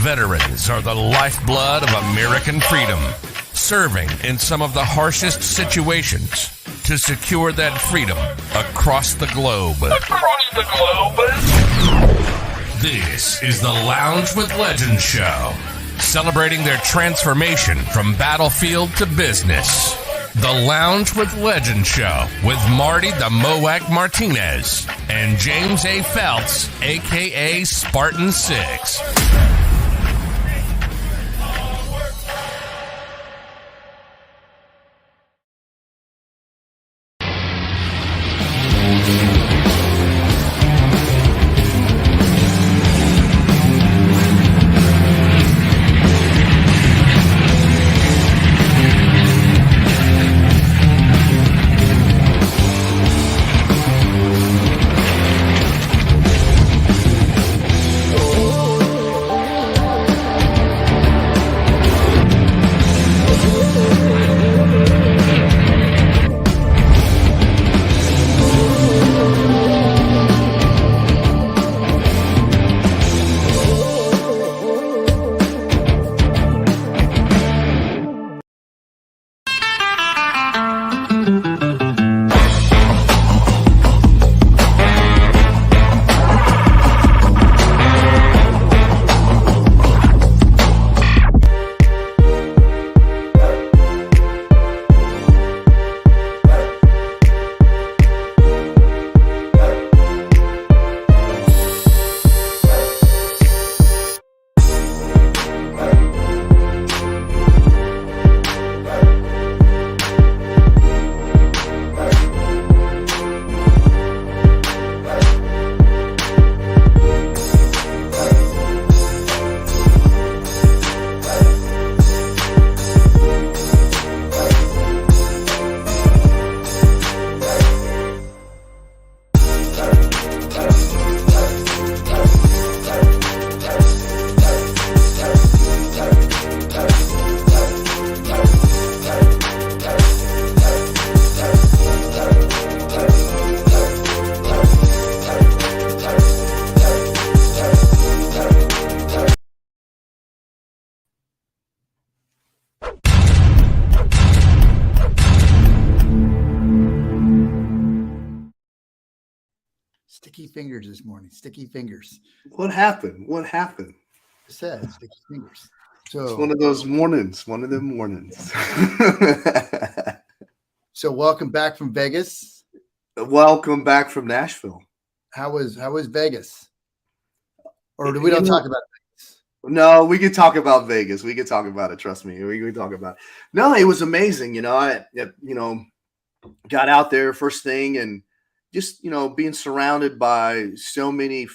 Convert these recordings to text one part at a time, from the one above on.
Veterans are the lifeblood of American freedom, serving in some of the harshest situations to secure that freedom across the globe. This is the Lounge with Legends show, celebrating their transformation from battlefield to business. The Lounge with Legends show with Marty the Moac Martinez and James A. Phelps, a.k.a. Spartan 6. Sticky fingers this morning. Sticky fingers. What happened? What happened? I said sticky fingers. So it's one of those mornings. One of them mornings. So welcome back from Vegas. Welcome back from Nashville. How was Vegas? Or do we don't talk about Vegas? No, we could talk about Vegas. We could talk about it. Trust me. We could talk about it. No, it was amazing. You know, I got out there first thing and just, being surrounded by so many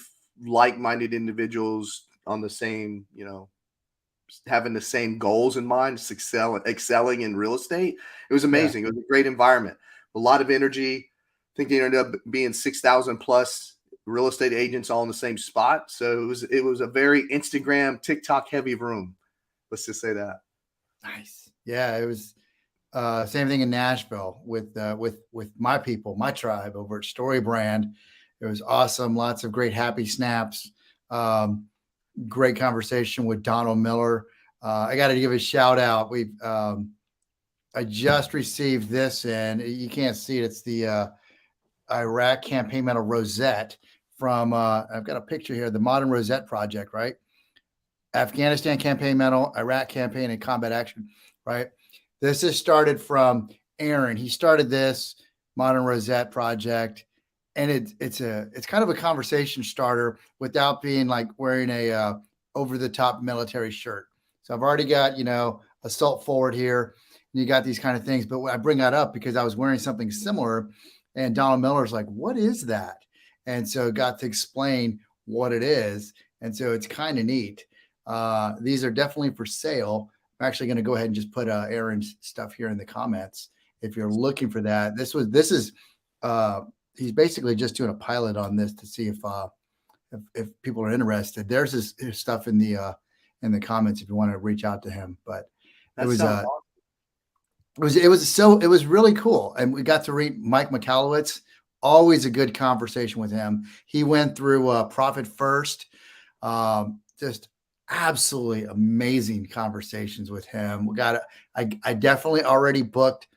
like-minded individuals on the same, having the same goals in mind, excelling in real estate. It was amazing. Yeah. It was a great environment, a lot of energy. I think there ended up being 6,000 plus real estate agents all in the same spot. So it was a very Instagram, TikTok heavy room. Let's just say that. Nice. Yeah, it was. Same thing in Nashville with my people, my tribe over at Story Brand. It was awesome. Lots of great happy snaps. Great conversation with Donald Miller. I got to give a shout out. I just received this, and you can't see it. It's the Iraq campaign medal rosette from. I've got a picture here. The Modern Rosette Project, right? Afghanistan campaign medal, Iraq campaign, and combat action, right? This is started from Aaron. He started this Modern Rosette Project, and it's kind of a conversation starter without being like wearing a over the top military shirt. So I've already got assault forward here, and you got these kind of things. But I bring that up because I was wearing something similar, and Donald Miller's like, "What is that?" And so got to explain what it is, and so it's kind of neat. These are definitely for sale. I'm actually going to go ahead and just put Aaron's stuff here in the comments. If you're looking for that, this is he's basically just doing a pilot on this to see if people are interested. There's his stuff in the comments if you want to reach out to him. But it was really cool, and we got to read Mike McAllowitz. Always a good conversation with him. He went through Profit First, just absolutely amazing conversations with him. I definitely already booked,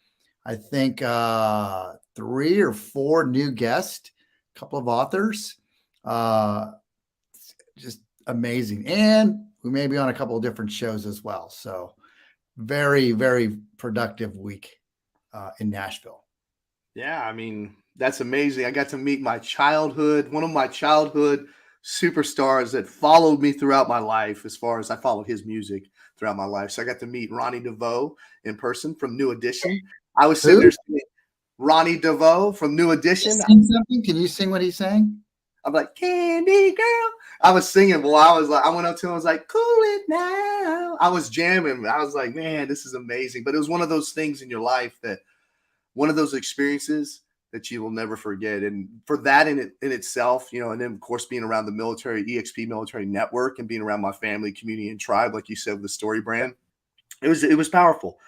I think, 3 or 4 new guests, a couple of authors, just amazing. And we may be on a couple of different shows as well. So very, very productive week in Nashville. Yeah, I mean, that's amazing. I got to meet one of my childhood superstars that followed me throughout my life, as far as I followed his music throughout my life. So I got to meet Ronnie DeVoe in person from New Edition. I was sitting Who? there singing Ronnie DeVoe from New Edition. Sing something? Can you sing what he's saying? I'm like, Candy Girl. I was singing. Well, I went up to him. I was like, cool it now. I was jamming. I was like, man, this is amazing. But it was one of those things in your life one of those experiences that you will never forget. And for that in itself, and then of course being around the military, EXP military network, and being around my family, community, and tribe, like you said, with the story brand, it was powerful.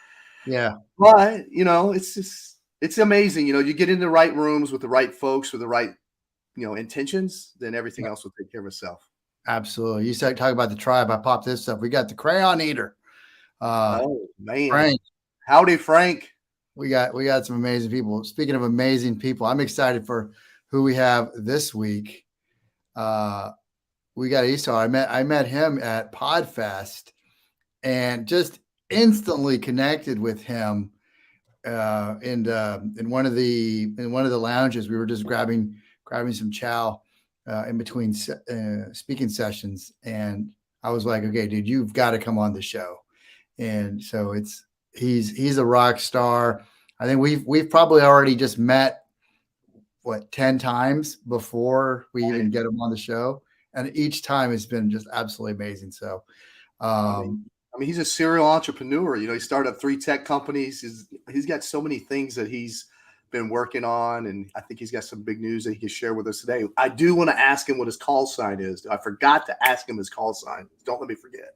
Yeah. But it's amazing. You get in the right rooms with the right folks with the right, intentions, then everything else will take care of itself. Absolutely. You said talk about the tribe. I popped this up. We got the Crayon Eater. Oh man. Frank. Howdy, Frank. We got some amazing people. Speaking of amazing people, I'm excited for who we have this week. We got Isar. I met him at Podfest and just instantly connected with him in one of the lounges. We were just grabbing some chow in between speaking sessions, and I was like, okay, dude, you've got to come on the show. And so he's a rock star. I think we've probably already just met 10 times before we even get him on the show, and each time it's been just absolutely amazing. So I mean, he's a serial entrepreneur. He started up 3 tech companies. He's got so many things that he's been working on, and I think he's got some big news that he can share with us today. I do want to ask him what his call sign is. I forgot to ask him his call sign. Don't let me forget.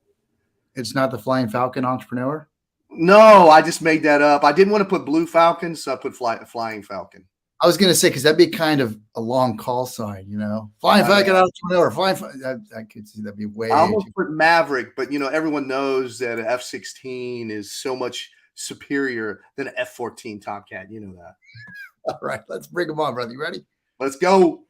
It's not the Flying Falcon entrepreneur? No, I just made that up. I didn't want to put Blue Falcon, so I put Flying Falcon. I was going to say, because that'd be kind of a long call sign, Flying Falcon entrepreneur. I could see that'd be way. I almost put Maverick, but everyone knows that an F-16 is so much superior than an F-14 Tomcat. You know that. All right, let's bring them on, brother. You ready? Let's go.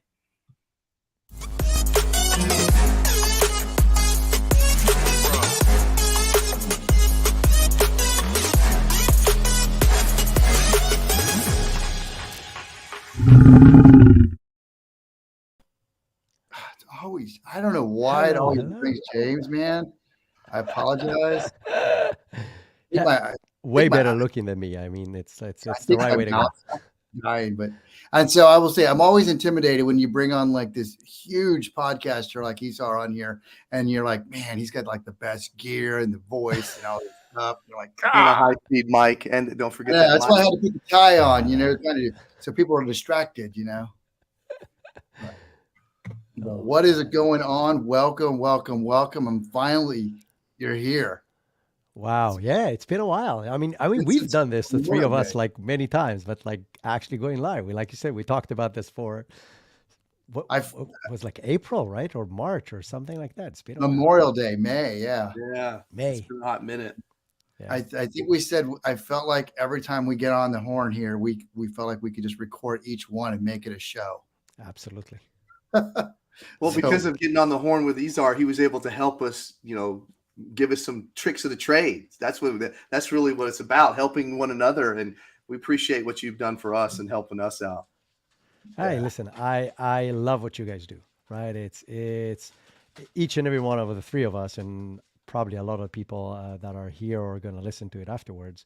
I don't know why it always brings James, man. I apologize. Way better looking than me. I mean, it's the right way to go. Dying, and so I will say I'm always intimidated when you bring on like this huge podcaster like Isar on here, and you're like, man, he's got like the best gear and the voice and all this stuff. You're like, a high-speed mic, and don't forget that. That's why I had to put the tie on, kind of, so people are distracted, What is it going on? Welcome. And finally, you're here. Wow. Yeah, it's been a while. I mean, we've done this, the 3 of us, like many times, but like actually going live. Like you said, we talked about this for what was like April, right? Or March or something like that. It's been Memorial Day, May. Yeah. May. It's been a hot minute. Yeah. I think we said, I felt like every time we get on the horn here, we felt like we could just record each one and make it a show. Absolutely. Well, because of getting on the horn with Isar, he was able to help us, give us some tricks of the trade. That's really what it's about, helping one another. And we appreciate what you've done for us and helping us out. Hey, listen, I love what you guys do, right? It's each and every one of the 3 of us, and probably a lot of people that are here or going to listen to it afterwards.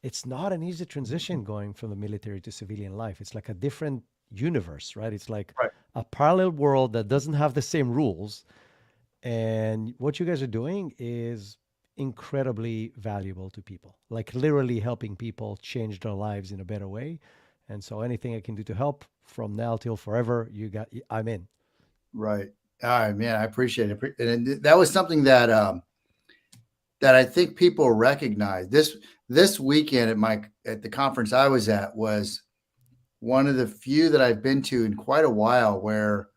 It's not an easy transition going from the military to civilian life. It's like a different universe, right? It's like a parallel world that doesn't have the same rules. And what you guys are doing is incredibly valuable to people, like literally helping people change their lives in a better way. And so anything I can do to help from now till forever, I'm in. Right. All right, man. I appreciate it. And that was something that I think people recognize. This weekend at the conference I was at was one of the few that I've been to in quite a while where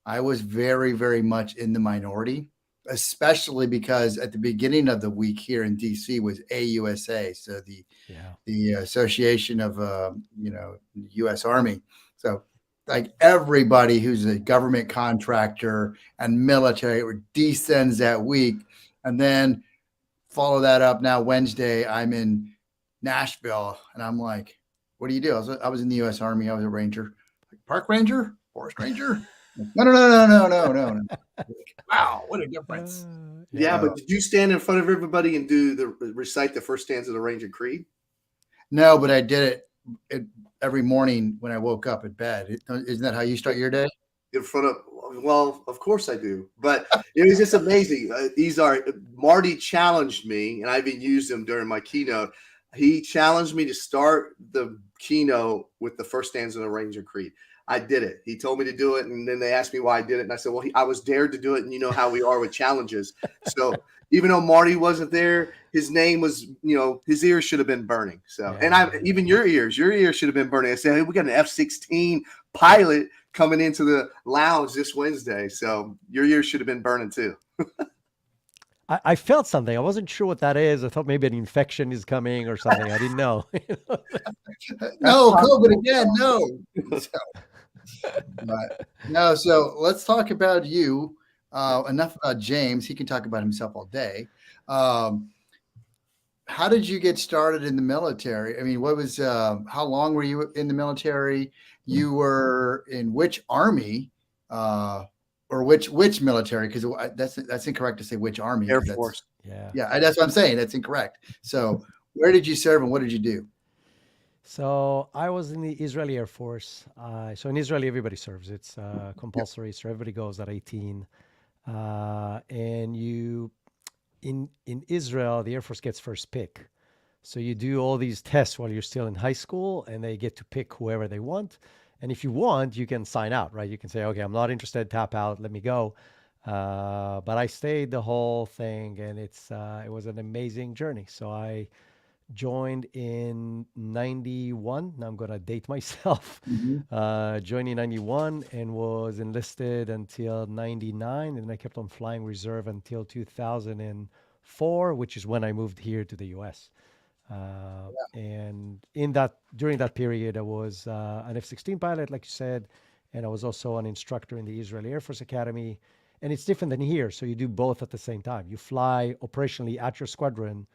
I was very, very much in the minority. And I think especially because at the beginning of the week here in DC was AUSA, so the Association of U.S. Army. So like everybody who's a government contractor and military descends that week, and then follow that up. Now Wednesday, I'm in Nashville, and I'm like, "What do you do?" I was in the U.S. Army. I was a ranger, park ranger, forest ranger. No. Wow, what a difference! Yeah, but did you stand in front of everybody and recite the first stanza of the Ranger Creed? No, but I did it every morning when I woke up at bed. Isn't that how you start your day? In front of, well, of course I do. But it was just amazing. Marty challenged me, and I even used him during my keynote. He challenged me to start the keynote with the first stanza of the Ranger Creed. I did it. He told me to do it, and then they asked me why I did it, and I said, well, I was dared to do it, and you know how we are with challenges. So even though Marty wasn't there, his name was, his ears should have been burning. So, even your ears should have been burning. I said, hey, we got an F-16 pilot coming into the lounge this Wednesday, so your ears should have been burning too. I felt something. I wasn't sure what that is. I thought maybe an infection is coming or something. I didn't know. No, COVID again. No. So let's talk about you. Enough about James. He can talk about himself all day. How did you get started in the military? I mean, how long were you in the military? You were in which army, or which military? Because that's incorrect to say which army. Air Force. Yeah, that's what I'm saying. That's incorrect. So where did you serve and what did you do? So I was in the Israeli Air Force. So in Israel, everybody serves. It's compulsory. So everybody goes at 18. And in Israel, the Air Force gets first pick. So you do all these tests while you're still in high school, and they get to pick whoever they want. And if you want, you can sign out, right? You can say, okay, I'm not interested, tap out, let me go. But I stayed the whole thing, and it was an amazing journey. So I joined in 91. Now I'm going to date myself. Joined in 91 and was enlisted until 99. And I kept on flying reserve until 2004, which is when I moved here to the US. And during that period, I was an F-16 pilot, like you said, and I was also an instructor in the Israeli Air Force Academy. And it's different than here. So you do both at the same time. You fly operationally at your squadron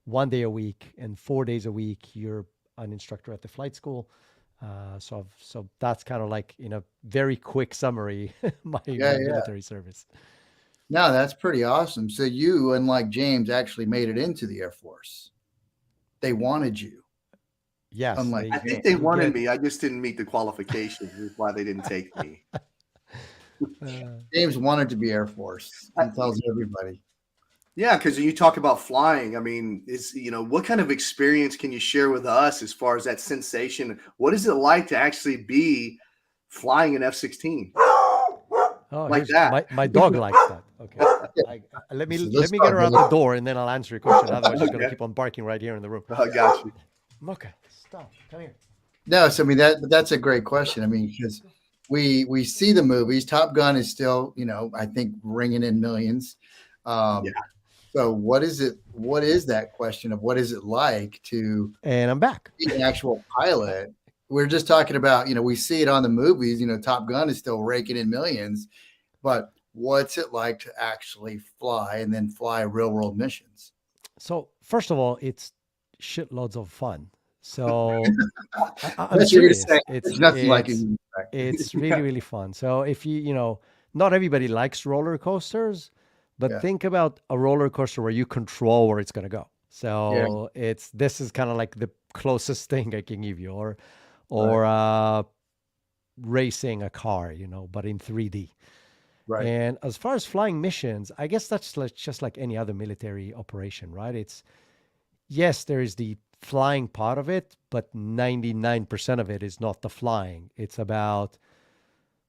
1 day a week, and 4 days a week, you're an instructor at the flight school. So that's kind of like, in a very quick summary, my military service. No, that's pretty awesome. So you, unlike James, actually made it into the Air Force. They wanted you. Yes. I think they wanted me. I just didn't meet the qualifications. That's why they didn't take me. James wanted to be Air Force. He tells everybody. Yeah, because you talk about flying. I mean, what kind of experience can you share with us as far as that sensation? What is it like to actually be flying an F-16? Like that. My dog likes that. Okay. Let me get her out the door, and then I'll answer your question. Otherwise, she's going to keep on barking right here in the room. I got you. Mocha, stop. Come here. No, so I mean that's a great question. I mean, because we see the movies. Top Gun is still, I think ringing in millions. So what is it? What is that question of what is it like to? And I'm back. Be an actual pilot. We're just talking about, we see it on the movies. Top Gun is still raking in millions, but what's it like to actually fly and then fly real world missions? So first of all, it's shitloads of fun. So I'm serious. It's nothing like it. It's really, really fun. So if not everybody likes roller coasters, but think about a roller coaster where you control where it's going to go. So this is kind of like the closest thing I can give you, or racing a car, but in 3D. Right. And as far as flying missions, I guess that's just like any other military operation, right? Yes, there is the flying part of it, but 99% of it is not the flying. It's about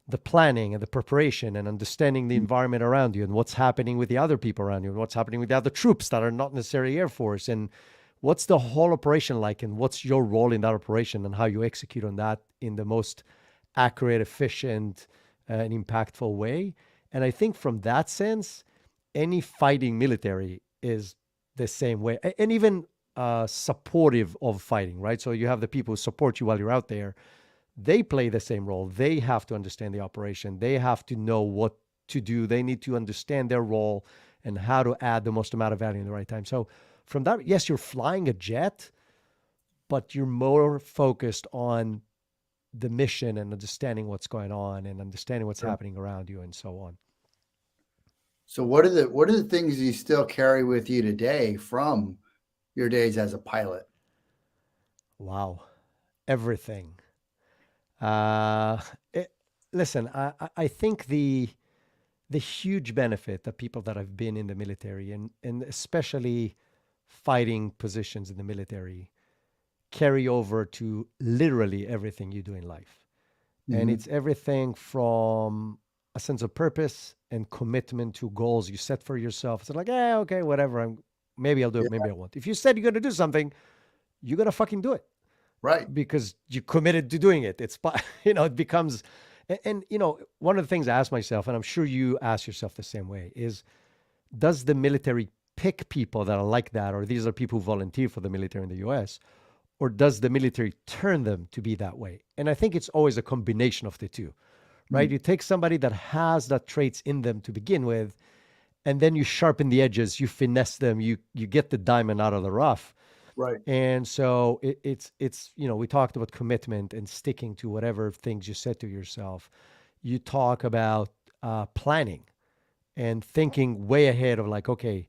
the planning and the preparation and understanding the environment around you and what's happening with the other people around you and what's happening with the other troops that are not necessarily Air Force, and what's the whole operation like and what's your role in that operation and how you execute on that in the most accurate, efficient, and impactful way. And I think from that sense, any fighting military is the same way, and even supportive of fighting, right? So you have the people who support you while you're out there. They play the same role. They have to understand the operation. They have to know what to do. They need to understand their role and how to add the most amount of value in the right time. So from that, yes, you're flying a jet, but you're more focused on the mission and understanding what's going on and understanding what's happening around you and so on. So what are the things you still carry with you today from your days as a pilot? Wow. Everything. Uh, Listen, I think the huge benefit that people that have been in the military and especially fighting positions in the military carry over to literally everything you do in life. And it's everything from a sense of purpose and commitment to goals you set for yourself. It's like, okay, whatever. Maybe I'll do it. Maybe I won't. If you said you're going to do something, you're going to fucking do it. Right. Because you committed to doing it. It's, it becomes, and one of the things I ask myself, and I'm sure you ask yourself the same way, is does the military pick people that are like that, or these are people who volunteer for the military in the US, or does the military turn them to be that way? And I think it's always a combination of the two, right? You take somebody that has that traits in them to begin with, and then you sharpen the edges, you finesse them, you get the diamond out of the rough. Right. And so it's we talked about commitment and sticking to whatever things you said to yourself. You talk about planning and thinking way ahead of like, okay,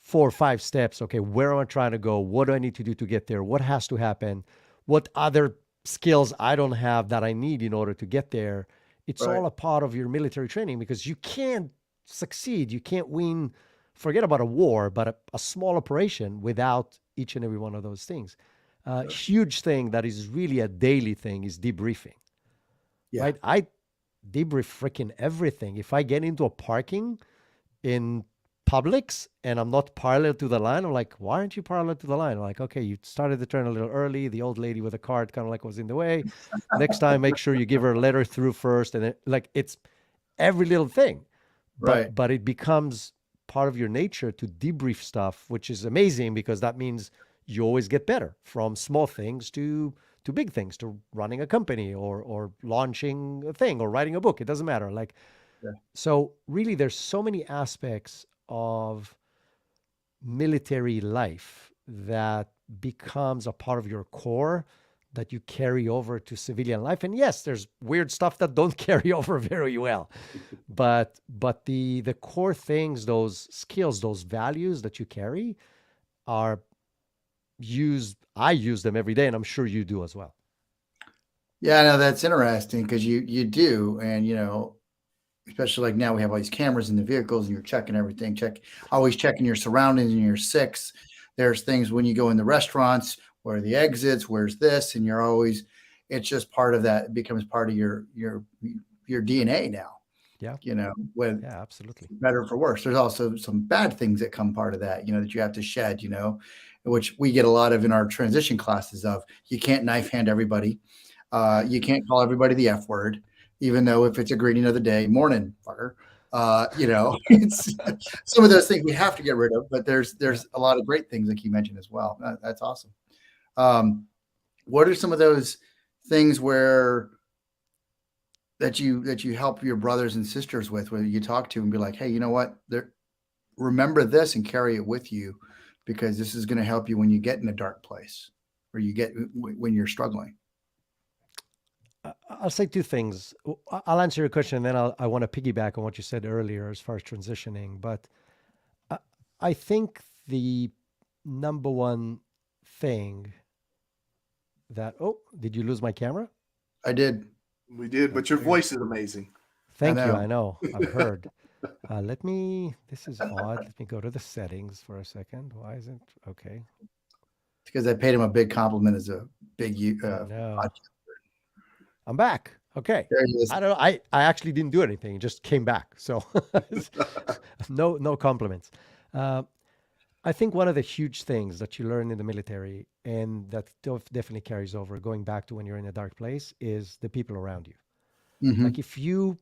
4 or 5 steps. Okay, where am I trying to go? What do I need to do to get there? What has to happen? What other skills I don't have that I need in order to get there? It's all a part of your military training because you can't succeed. You can't win, forget about a war, but a small operation without each and every one of those things. Huge thing that is really a daily thing is debriefing. Yeah. Right? I debrief freaking everything. If I get into a parking in Publix and I'm not parallel to the line, I'm like, why aren't you parallel to the line? I'm like, okay, you started the turn a little early. The old lady with a cart kind of like was in the way. Next time, make sure you give her a letter through first. And it's every little thing. But it becomes part of your nature to debrief stuff, which is amazing because that means you always get better from small things to big things, to running a company or launching a thing or writing a book. It doesn't matter. So really there's so many aspects of military life that becomes a part of your core that you carry over to civilian life. And yes, there's weird stuff that don't carry over very well. But the core things, those skills, those values that you carry are used. I use them every day, and I'm sure you do as well. Yeah, no, that's interesting because you do. And, especially like now we have all these cameras in the vehicles and you're checking everything, always checking your surroundings and your six. There's things when you go in the restaurants, where are the exits, where's this? And it's just part of that. It becomes part of your DNA now. Yeah. Yeah, absolutely. Better for worse. There's also some bad things that come part of that, that you have to shed, which we get a lot of in our transition classes of you can't knife hand everybody. You can't call everybody the F word, even though if it's a greeting of the day, morning, fucker. It's some of those things we have to get rid of, but there's a lot of great things like you mentioned as well. That's awesome. What are some of those things that you help your brothers and sisters with, where you talk to and be like, hey, you know what? Remember this and carry it with you because this is going to help you when you get in a dark place or when you're struggling. I'll say 2 things. I'll answer your question, and then I want to piggyback on what you said earlier as far as transitioning. But I think the number one thing that... Oh, did you lose my camera? I did. We did, but your voice is amazing. Thank you. I know. I've heard. This is odd. Let me go to the settings for a second. Why isn't... Okay. It's because I paid him a big compliment as a big podcast. I'm back. Okay. There he is. I don't know. I actually didn't do anything. It just came back. So no compliments. I think one of the huge things that you learn in the military, and that definitely carries over going back to when you're in a dark place, is the people around you. Mm-hmm. Like if you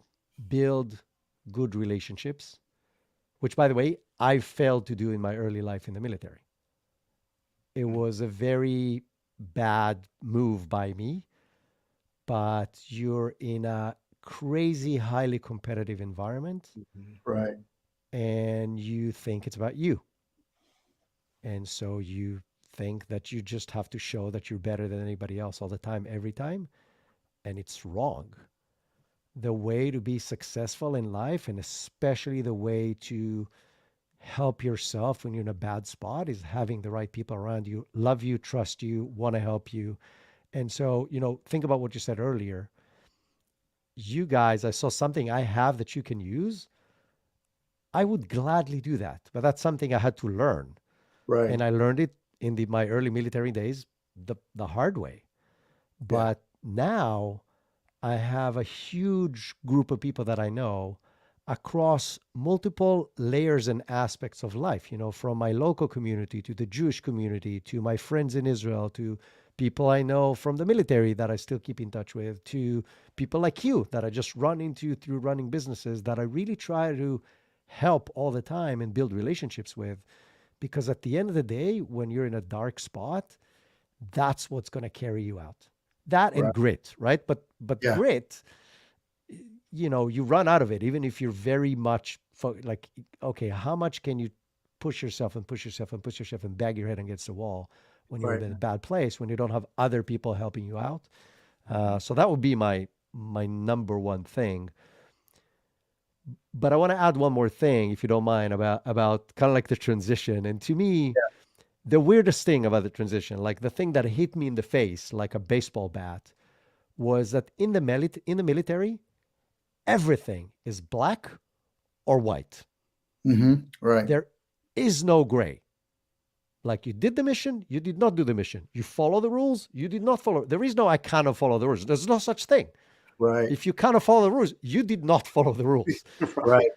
build good relationships which, by the way, I failed to do in my early life in the military. It was a very bad move by me, but you're in a crazy, highly competitive environment, Right. and you think it's about you. And so you think that you just have to show that you're better than anybody else all the time, every time. And it's wrong. The way to be successful in life, and especially the way to help yourself when you're in a bad spot, is having the right people around you, love you, trust you, want to help you. And so, think about what you said earlier. You guys, I saw something I have that you can use. I would gladly do that, but that's something I had to learn. Right. And I learned it in my early military days the hard way. But now I have a huge group of people that I know across multiple layers and aspects of life, from my local community to the Jewish community to my friends in Israel to people I know from the military that I still keep in touch with to people like you that I just run into through running businesses that I really try to help all the time and build relationships with. Because at the end of the day, when you're in a dark spot, that's what's going to carry you out. That and grit, right? But grit, you run out of it, even if you're very much like, okay, how much can you push yourself and push yourself and push yourself and bang your head against the wall when you're in a bad place, when you don't have other people helping you out? So that would be my number one thing. But I want to add one more thing, if you don't mind, about kind of like the transition. And to me, the weirdest thing about the transition, like the thing that hit me in the face like a baseball bat, was that in the military, everything is black or white. Right. There is no gray. Like, you did the mission, you did not do the mission. You follow the rules, you did not follow. There is no, I kind of follow the rules. There's no such thing. Right. If you kind of follow the rules, you did not follow the rules. Right.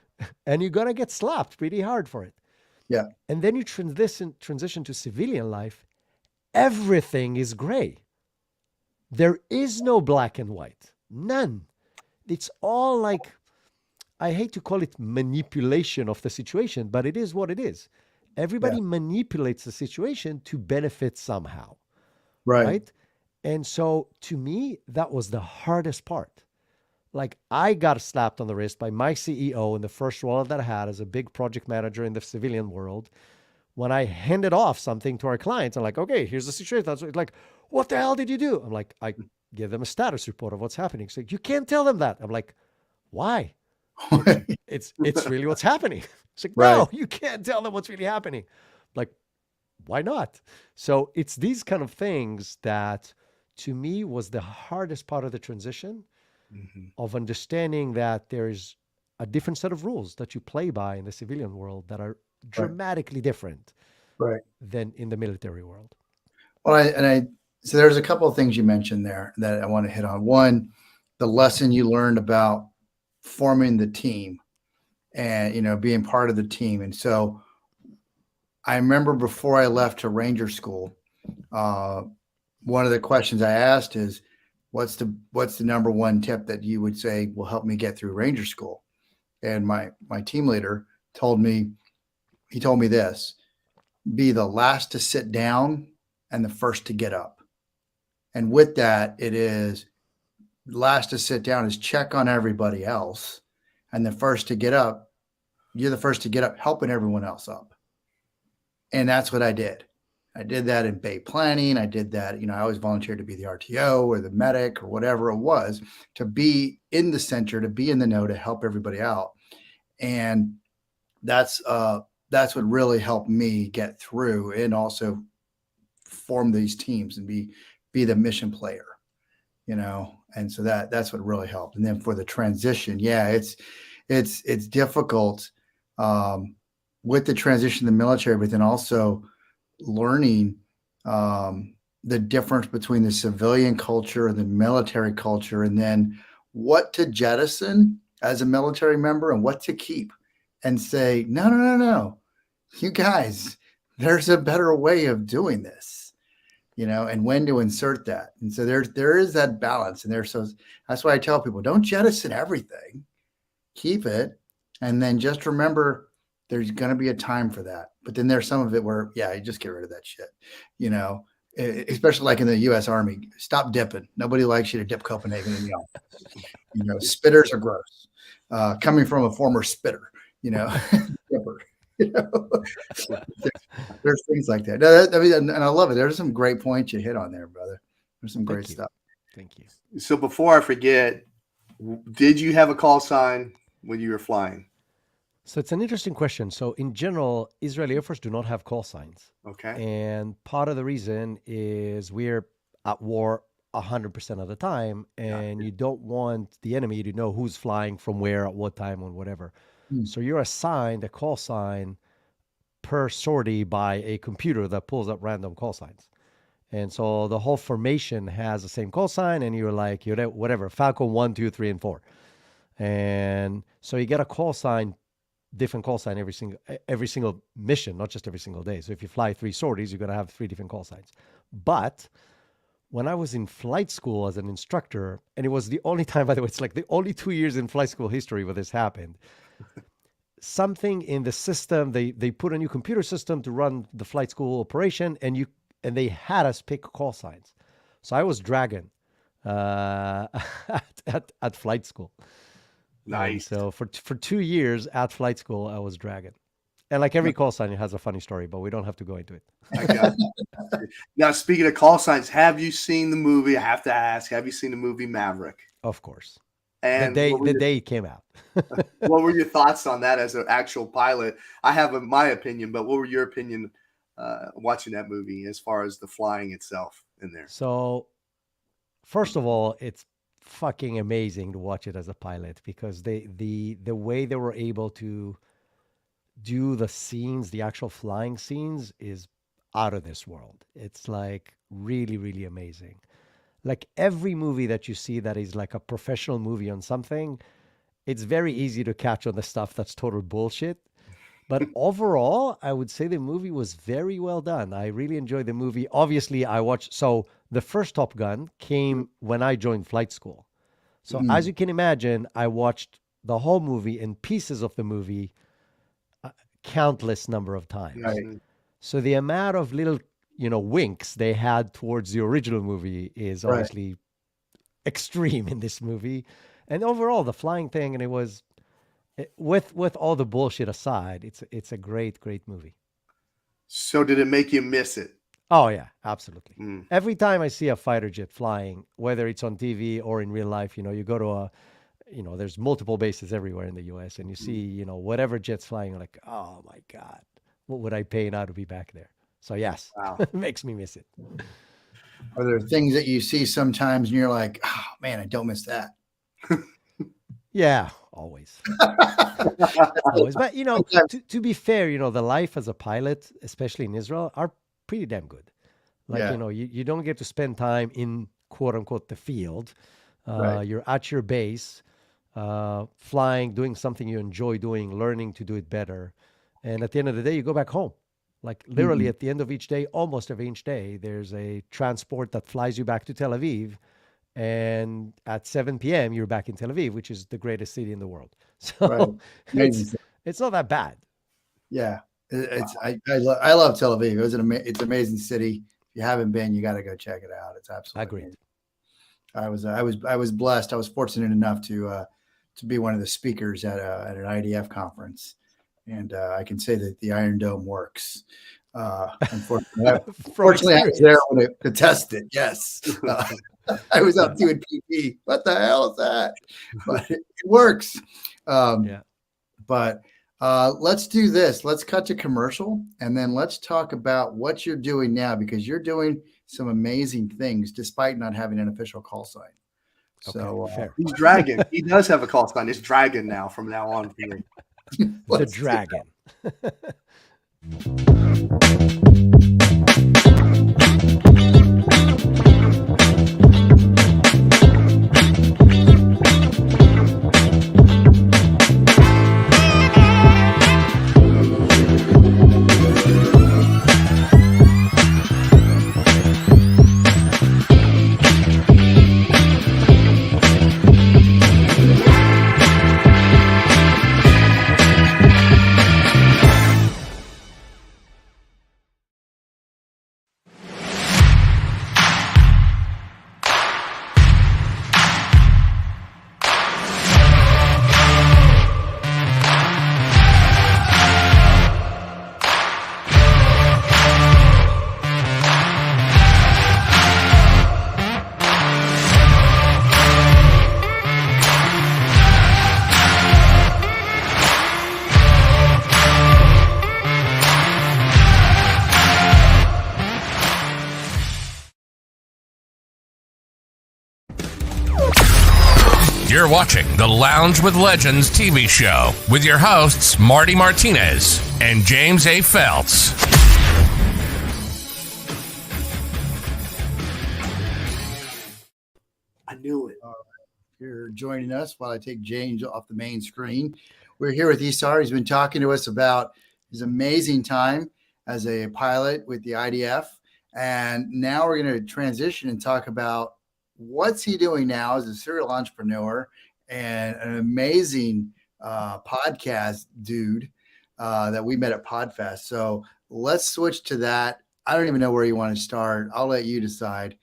And you're going to get slapped pretty hard for it. Yeah. And then you transition to civilian life. Everything is gray. There is no black and white. None. It's all like, I hate to call it manipulation of the situation, but it is what it is. Everybody manipulates the situation to benefit somehow. Right? And so to me, that was the hardest part. Like, I got slapped on the wrist by my CEO in the first role that I had as a big project manager in the civilian world. When I handed off something to our clients, I'm like, okay, here's the situation. That's like, what the hell did you do? I'm like, I give them a status report of what's happening. So you can't tell them that. I'm like, why? It's really what's happening. It's like, no, you can't tell them what's really happening. Like, why not? So it's these kind of things that, to me, was the hardest part of the transition, of understanding that there's a different set of rules that you play by in the civilian world that are dramatically different than in the military world. Well, so there's a couple of things you mentioned there that I want to hit on. One, the lesson you learned about forming the team and, being part of the team. And so I remember before I left to Ranger School, one of the questions I asked is, what's the number one tip that you would say will help me get through Ranger School? And my team leader told me this: be the last to sit down and the first to get up. And with that, it is last to sit down is check on everybody else. And the first to get up, you're the first to get up, helping everyone else up. And that's what I did. I did that in Bay planning. I did that, I always volunteered to be the RTO or the medic or whatever it was, to be in the center, to be in the know, to help everybody out. And that's what really helped me get through and also form these teams and be the mission player, and so that's what really helped. And then for the transition, it's difficult with the transition to the military, but then also learning the difference between the civilian culture and the military culture, and then what to jettison as a military member and what to keep, and say, no, you guys, there's a better way of doing this. And when to insert that. And so there is that balance. And so that's why I tell people, don't jettison everything, keep it. And then just remember There's going to be a time for that. But then there's some of it where, you just get rid of that shit, especially like in the U.S. Army. Stop dipping. Nobody likes you to dip Copenhagen in the office. Spitters are gross. Coming from a former spitter, dipper. There's things like that. No, and I love it. There's some great points you hit on there, brother. There's some great stuff. Thank you. So before I forget, did you have a call sign when you were flying? So it's an interesting question. So in general, Israeli Air Force do not have call signs. Okay. And part of the reason is we're at war 100% of the time, and you don't want the enemy to know who's flying from where at what time or whatever. So you're assigned a call sign per sortie by a computer that pulls up random call signs. And so the whole formation has the same call sign, and you're like, whatever, Falcon 1, 2, 3, and 4. And so you get a call sign, different call sign every single mission, not just every single day. So if you fly 3 sorties, you're going to have 3 different call signs. But when I was in flight school as an instructor, and it was the only time, by the way, it's like the only 2 years in flight school history where this happened. Something in the system, they put a new computer system to run the flight school operation, and they had us pick call signs. So I was Dragon at flight school. Nice. And so for 2 years at flight school, I was Dragon. And like every call sign, it has a funny story, but we don't have to go into it. I got it. Now, speaking of call signs, have you seen the movie? I have to ask, have you seen the movie Maverick? Of course. And the day it came out. What were your thoughts on that as an actual pilot? I have my opinion, but what were your opinion watching that movie as far as the flying itself in there? So, first of all, it's fucking amazing to watch it as a pilot, because the way they were able to do the scenes, the actual flying scenes, is out of this world. It's like really, really amazing. Like every movie that you see that is like a professional movie on something, it's very easy to catch on the stuff that's total bullshit. But overall, I would say the movie was very well done. I really enjoyed the movie. Obviously, so the first Top Gun came when I joined flight school. So as you can imagine, I watched the whole movie and pieces of the movie countless number of times. Right. So the amount of little, winks they had towards the original movie is obviously extreme in this movie. And overall, the flying thing, and it was, with all the bullshit aside, it's a great, great movie. So did it make you miss it? Oh, yeah, absolutely. Every time I see a fighter jet flying, whether it's on TV or in real life, you go to there's multiple bases everywhere in the U.S. and you see, whatever jet's flying, you're like, oh, my God, what would I pay now to be back there? So, yes, it makes me miss it. Are there things that you see sometimes and you're like, oh, man, I don't miss that? Yeah, always. Always. But, to be fair, the life as a pilot, especially in Israel, are pretty damn good. Like, you don't get to spend time in, quote unquote, the field. You're at your base, flying, doing something you enjoy doing, learning to do it better. And at the end of the day, you go back home. Like literally at the end of each day, almost every each day, there's a transport that flies you back to Tel Aviv. And at 7 p.m., you're back in Tel Aviv, which is the greatest city in the world. So it's not that bad. Yeah. I love Tel Aviv. It's an amazing city. If you haven't been, you got to go check it out. It's absolutely amazing. I was blessed. I was fortunate enough to be one of the speakers at an IDF conference, and I can say that the Iron Dome works. Unfortunately, I was there to test it. Yes, I was up doing PP. What the hell is that? But it works. But let's do this. Let's cut to commercial, and then let's talk about what you're doing now, because you're doing some amazing things despite not having an official call sign. So he's Dragon. He does have a call sign. It's Dragon now from now on. The Dragon. You're watching the Lounge with Legends TV show with your hosts, Marty Martinez and James A. Feltz. I knew it. You're joining us while I take James off the main screen. We're here with Isar. He's been talking to us about his amazing time as a pilot with the IDF. And now we're going to transition and talk about what's he doing now as a serial entrepreneur and an amazing podcast dude that we met at PodFest. So let's switch to that. I don't even know where you want to start. I'll let you decide.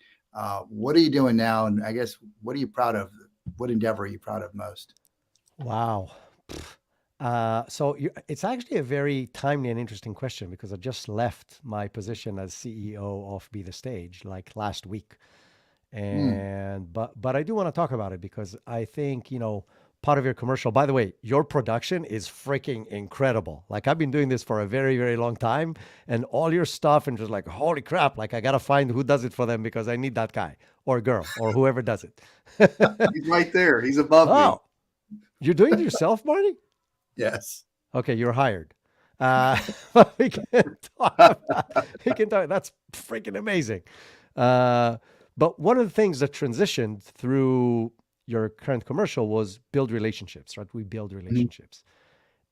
What are you doing now? And I guess, what are you proud of? What endeavor are you proud of most? Wow. It's actually a very timely and interesting question, because I just left my position as CEO of Be The Stage like last week. And but I do want to talk about it, because I think, part of your commercial, by the way, your production is freaking incredible. Like, I've been doing this for a very, very long time, and all your stuff, and just like, holy crap, like I got to find who does it for them, because I need that guy or girl or whoever does it. He's right there. He's above me. You're doing it yourself, Marty? Yes. Okay, you're hired. We can talk about, that's freaking amazing. But one of the things that transitioned through your current commercial was build relationships, right? We build relationships.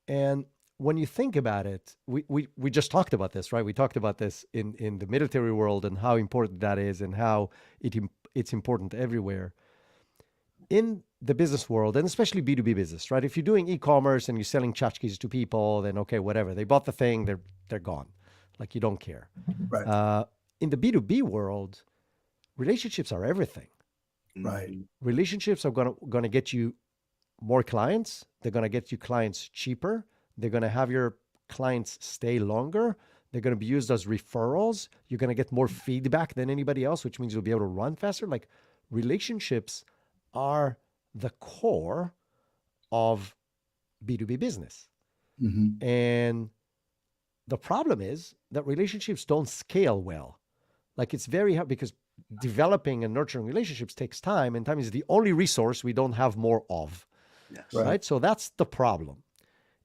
And when you think about it, we just talked about this, right? We talked about this in the military world and how important that is, and how it's important everywhere. In the business world, and especially B2B business, right? If you're doing e-commerce and you're selling tchotchkes to people, then okay, whatever. They bought the thing, they're gone. Like, you don't care. Right. In the B2B world, relationships are everything. Right. Relationships are gonna get you more clients. They're gonna get you clients cheaper. They're gonna have your clients stay longer. They're gonna be used as referrals. You're gonna get more feedback than anybody else, which means you'll be able to run faster. Like, relationships are the core of B2B business. And the problem is that relationships don't scale well. Like, it's very hard, because developing and nurturing relationships takes time, and time is the only resource we don't have more of. Yes. Right? So that's the problem.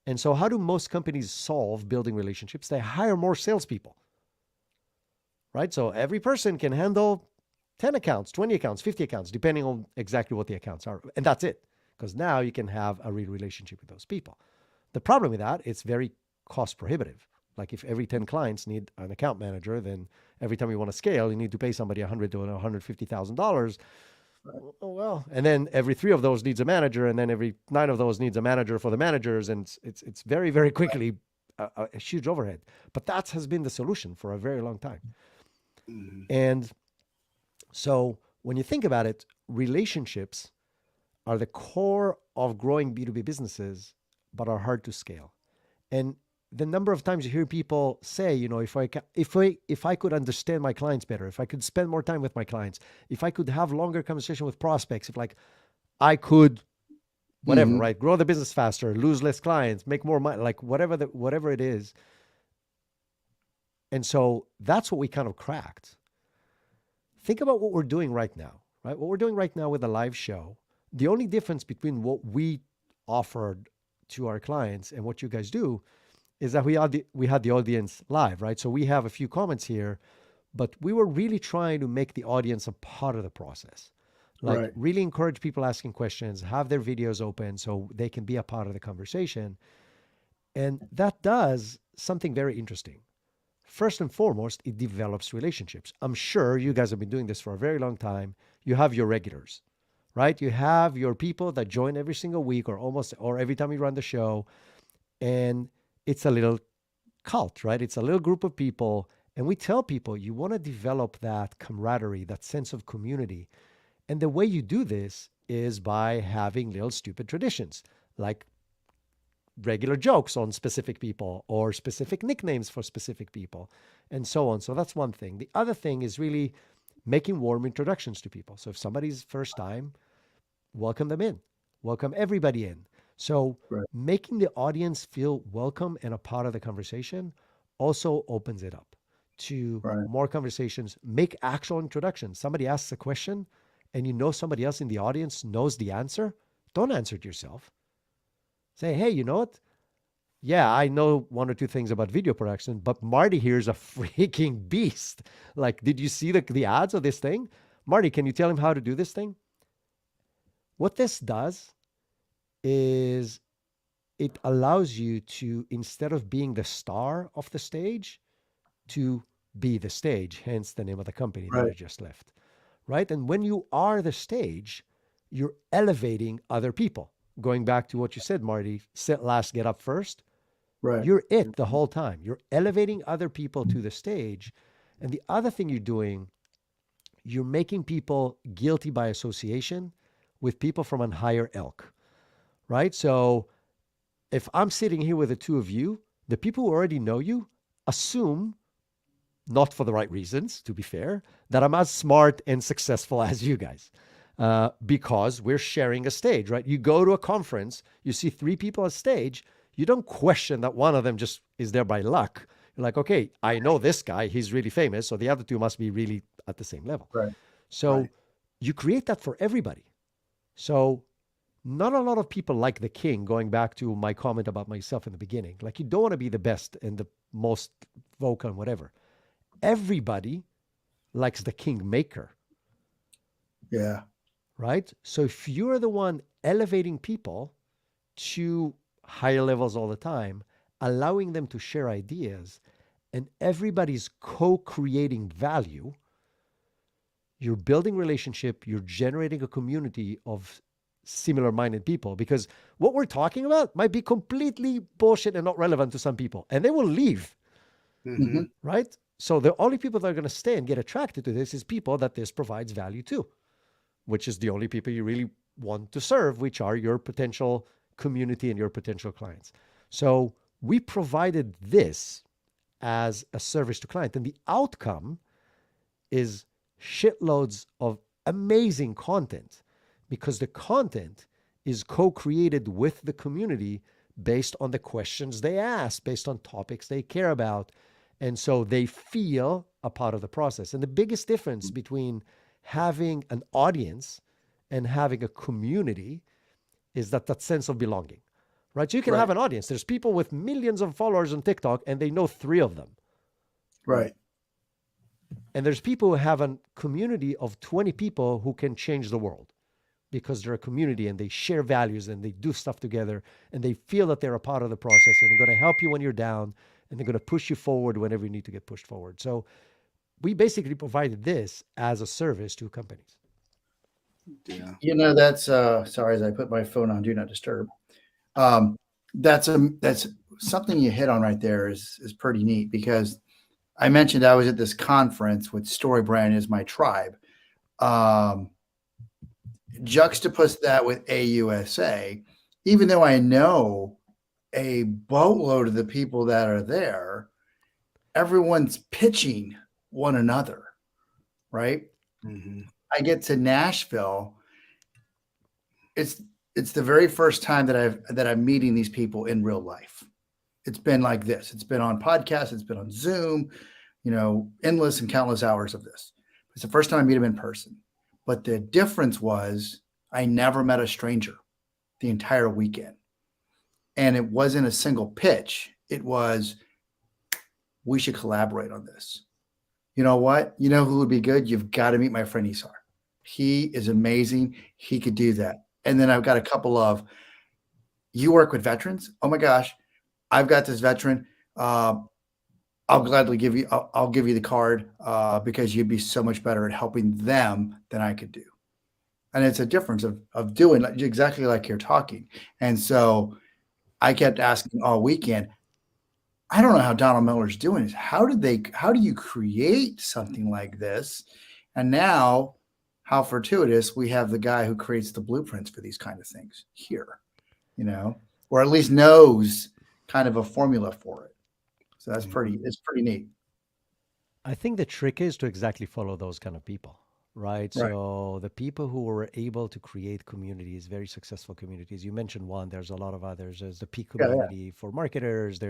And so how do most companies solve building relationships? They hire more salespeople. Right? So every person can handle 10 accounts, 20 accounts, 50 accounts, depending on exactly what the accounts are. And that's it. Because now you can have a real relationship with those people. The problem with that, it's very cost prohibitive. Like, if every 10 clients need an account manager, then every time you want to scale, you need to pay somebody $100,000 to $150,000. Oh, well, and then every 3 of those needs a manager, and then every 9 of those needs a manager for the managers. And it's very, very quickly a huge overhead. But that has been the solution for a very long time. And so when you think about it, relationships are the core of growing B2B businesses, but are hard to scale. And the number of times you hear people say, if I could understand my clients better, if I could spend more time with my clients, if I could have longer conversation with prospects, if like I could, whatever, right? Grow the business faster, lose less clients, make more money, like whatever it is. And so that's what we kind of cracked. Think about what we're doing right now, right? What we're doing right now with a live show. The only difference between what we offered to our clients and what you guys do is that we had the audience live, right? So we have a few comments here, but we were really trying to make the audience a part of the process. Like, really encourage people asking questions, have their videos open so they can be a part of the conversation. And that does something very interesting. First and foremost, it develops relationships. I'm sure you guys have been doing this for a very long time. You have your regulars, right? You have your people that join every single week or every time you run the show. And it's a little cult, right? It's a little group of people. And we tell people, you want to develop that camaraderie, that sense of community. And the way you do this is by having little stupid traditions, like regular jokes on specific people or specific nicknames for specific people and so on. So that's one thing. The other thing is really making warm introductions to people. So if somebody's first time, welcome them in, welcome everybody in. So making the audience feel welcome and a part of the conversation also opens it up to more conversations, make actual introductions. Somebody asks a question and somebody else in the audience knows the answer. Don't answer it yourself. Say, hey, you know what? Yeah, I know one or two things about video production, but Marty here is a freaking beast. Like, did you see the ads of this thing? Marty, can you tell him how to do this thing? What this does is it allows you to, instead of being the star of the stage, to be the stage, hence the name of the company that I just left, right? And when you are the stage, you're elevating other people. Going back to what you said, Marty, sit last, get up first. Right. You're it the whole time. You're elevating other people to the stage. And the other thing you're doing, you're making people guilty by association with people from a higher ilk, right? So if I'm sitting here with the two of you, the people who already know you assume, not for the right reasons, to be fair, that I'm as smart and successful as you guys. Because we're sharing a stage, right? You go to a conference, you see three people on stage, you don't question that one of them just is there by luck. You're like, okay, I know this guy, he's really famous, so the other two must be really at the same level. Right. So you create that for everybody. So not a lot of people like the king, going back to my comment about myself in the beginning. Like, you don't want to be the best and the most vocal and whatever. Everybody likes the king maker. Yeah. Right? So if you're the one elevating people to higher levels all the time, allowing them to share ideas, and everybody's co-creating value, you're building relationship, you're generating a community of similar-minded people, because what we're talking about might be completely bullshit and not relevant to some people, and they will leave, right? So the only people that are going to stay and get attracted to this is people that this provides value to, which is the only people you really want to serve, which are your potential community and your potential clients. So we provided this as a service to client, and the outcome is shitloads of amazing content, because the content is co-created with the community based on the questions they ask, based on topics they care about. And so they feel a part of the process. And the biggest difference between having an audience and having a community is that sense of belonging, right? So you can have an audience. There's people with millions of followers on TikTok and they know 3 of them. Right. And there's people who have a community of 20 people who can change the world because they're a community and they share values and they do stuff together and they feel that they're a part of the process and they're going to help you when you're down and they're going to push you forward whenever you need to get pushed forward. So we basically provided this as a service to companies. Yeah. You know, that's sorry, as I put my phone on do not disturb. That's something you hit on right there is pretty neat, because I mentioned I was at this conference with StoryBrand is my tribe. Juxtapose that with AUSA, even though I know a boatload of the people that are there, everyone's pitching one another, right? I get to Nashville. It's the very first time that I'm meeting these people in real life. It's been like this. It's been on podcasts. It's been on Zoom, endless and countless hours of this. It's the first time I meet them in person. But the difference was I never met a stranger the entire weekend. And it wasn't a single pitch. It was, we should collaborate on this. You know what? You know who would be good? You've got to meet my friend Isar. He is amazing. He could do that. And then I've got a couple of, you work with veterans? Oh my gosh, I've got this veteran. I'll gladly give you, I'll give you the card because you'd be so much better at helping them than I could do. And it's a difference of doing exactly like you're talking. And so I kept asking all weekend, I don't know how Donald Miller's doing this. How do you create something like this? And now, how fortuitous, we have the guy who creates the blueprints for these kind of things here, or at least knows kind of a formula for it. So it's pretty neat. I think the trick is to exactly follow those kind of people, right? So the people who were able to create communities, very successful communities, you mentioned one, there's a lot of others. There's the Peak community for marketers.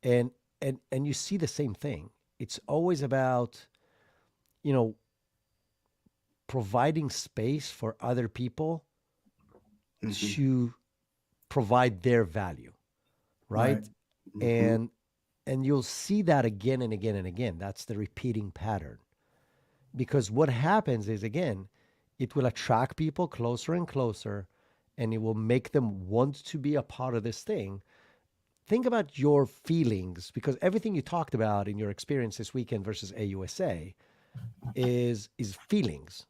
And you see the same thing. It's always about, providing space for other people to provide their value, right? And you'll see that again and again and again. That's the repeating pattern. Because what happens is, again, it will attract people closer and closer, and it will make them want to be a part of this thing. Think about your feelings, because everything you talked about in your experience this weekend versus AUSA is feelings,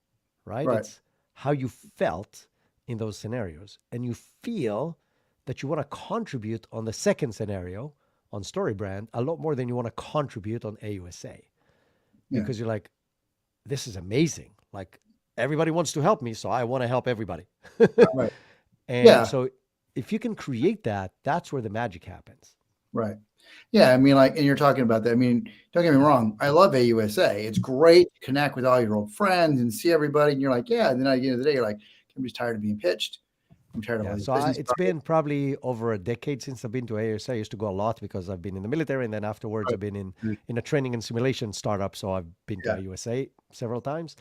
right? Right. It's how you felt in those scenarios. And you feel that you want to contribute on the second scenario on StoryBrand a lot more than you want to contribute on AUSA. Because you're like, this is amazing. Like, everybody wants to help me, so I want to help everybody. Right. And so if you can create that, that's where the magic happens. Right. Yeah. I mean, like, and you're talking about that. I mean, don't get me wrong. I love AUSA. It's great to connect with all your old friends and see everybody. And you're like, yeah. And then at the end of the day, you're like, I'm just tired of being pitched. I'm tired of all these business it's been probably over a decade since I've been to AUSA. I used to go a lot because I've been in the military, and then afterwards I've been in a training and simulation startup. So I've been to AUSA several times.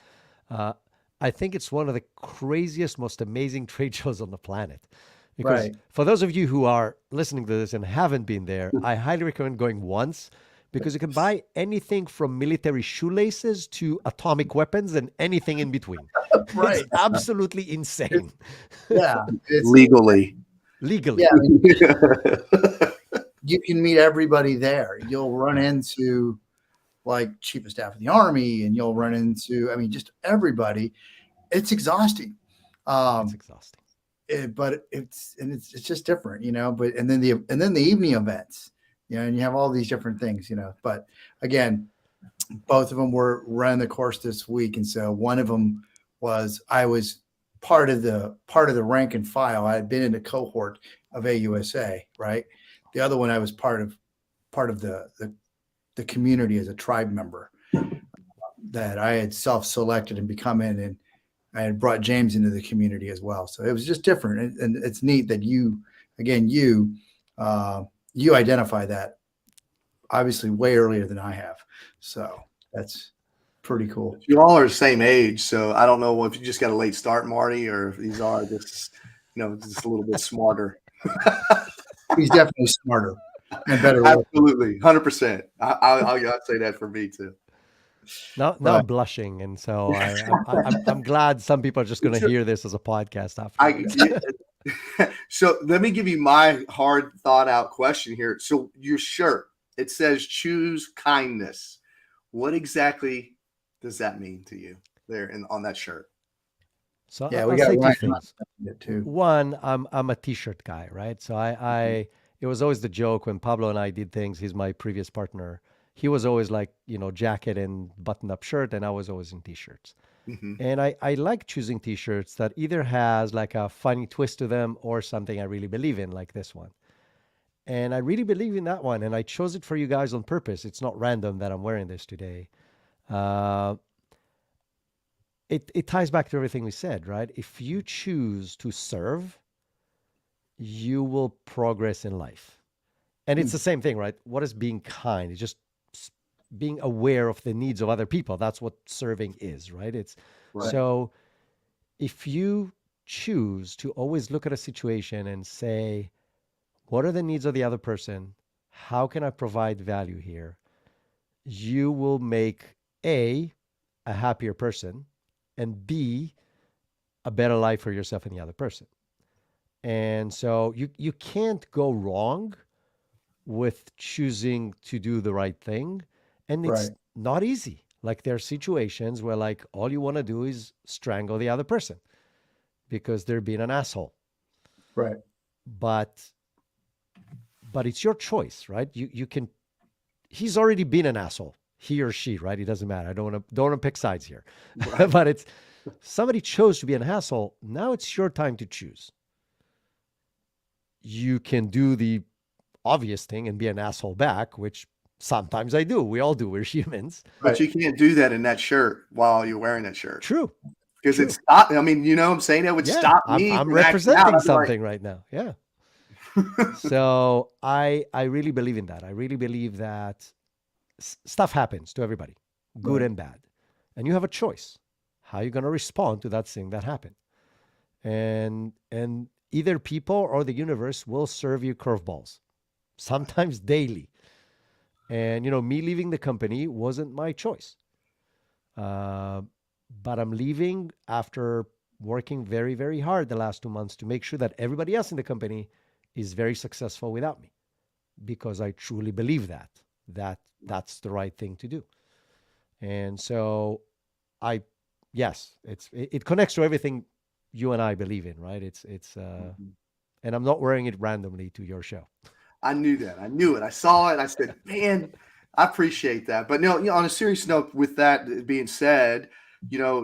I think it's one of the craziest, most amazing trade shows on the planet. Because for those of you who are listening to this and haven't been there, I highly recommend going once, because you can buy anything from military shoelaces to atomic weapons and anything in between. It's absolutely insane. It's legally. Yeah, I mean, you can meet everybody there. You'll run into like chief of staff of the Army, and you'll run into, I mean, just everybody. It's exhausting. It's exhausting. But it's just different, you know. But and then the evening events, you know, and you have all these different things, you know. But again, both of them were running the course this week, and so one of them was, I was part of the rank and file. I had been in a cohort of AUSA, right? The other one, I was part of the community as a tribe member that I had self-selected and become in, and I had brought James into the community as well. So it was just different. And it's neat that you identify that obviously way earlier than I have. So that's pretty cool. You all are the same age. So I don't know if you just got a late start, Marty, or if these are just, just a little bit smarter. He's definitely smarter and better. Absolutely. 100%. I'll say that for me too. Now I'm blushing, and so I'm glad some people are just going to hear this as a podcast after. So let me give you my hard thought out question here. So your shirt, it says choose kindness. What exactly does that mean to you there on that shirt? So yeah, I'll we got say Ryan two things. Too. One, I'm a t-shirt guy, right? So it was always the joke when Pablo and I did things. He's my previous partner. He was always like, jacket and button-up shirt, and I was always in t-shirts. Mm-hmm. And I like choosing t-shirts that either has like a funny twist to them or something I really believe in, like this one. And I really believe in that one, and I chose it for you guys on purpose. It's not random that I'm wearing this today. It ties back to everything we said, right? If you choose to serve, you will progress in life. And it's the same thing, right? What is being kind? It's just being aware of the needs of other people. That's what serving is, right? So if you choose to always look at a situation and say, what are the needs of the other person? How can I provide value here? You will make a happier person, and B, a better life for yourself and the other person. And so you can't go wrong with choosing to do the right thing. And it's not easy. Like, there are situations where like all you want to do is strangle the other person because they're being an asshole. Right. But it's your choice, right? You can, he's already been an asshole, he or she, right? It doesn't matter. I don't want to pick sides here. Right. But it's, somebody chose to be an asshole. Now it's your time to choose. You can do the obvious thing and be an asshole back, which sometimes I do. We all do. We're humans. But you can't do that in that shirt while you're wearing that shirt. True. Because it's not, I mean, what I'm saying? That would stop me. I'm representing something right now. Yeah. So I really believe in that. I really believe that stuff happens to everybody, good and bad. And you have a choice. How are you going to respond to that thing that happened? And either people or the universe will serve you curveballs, sometimes daily. And, me leaving the company wasn't my choice. But I'm leaving after working very, very hard the last 2 months to make sure that everybody else in the company is very successful without me, because I truly believe that's the right thing to do. And so yes, it connects to everything you and I believe in, right? And I'm not wearing it randomly to your show. I knew that. I knew it. I saw it. I said, man, I appreciate that. But no, on a serious note, with that being said,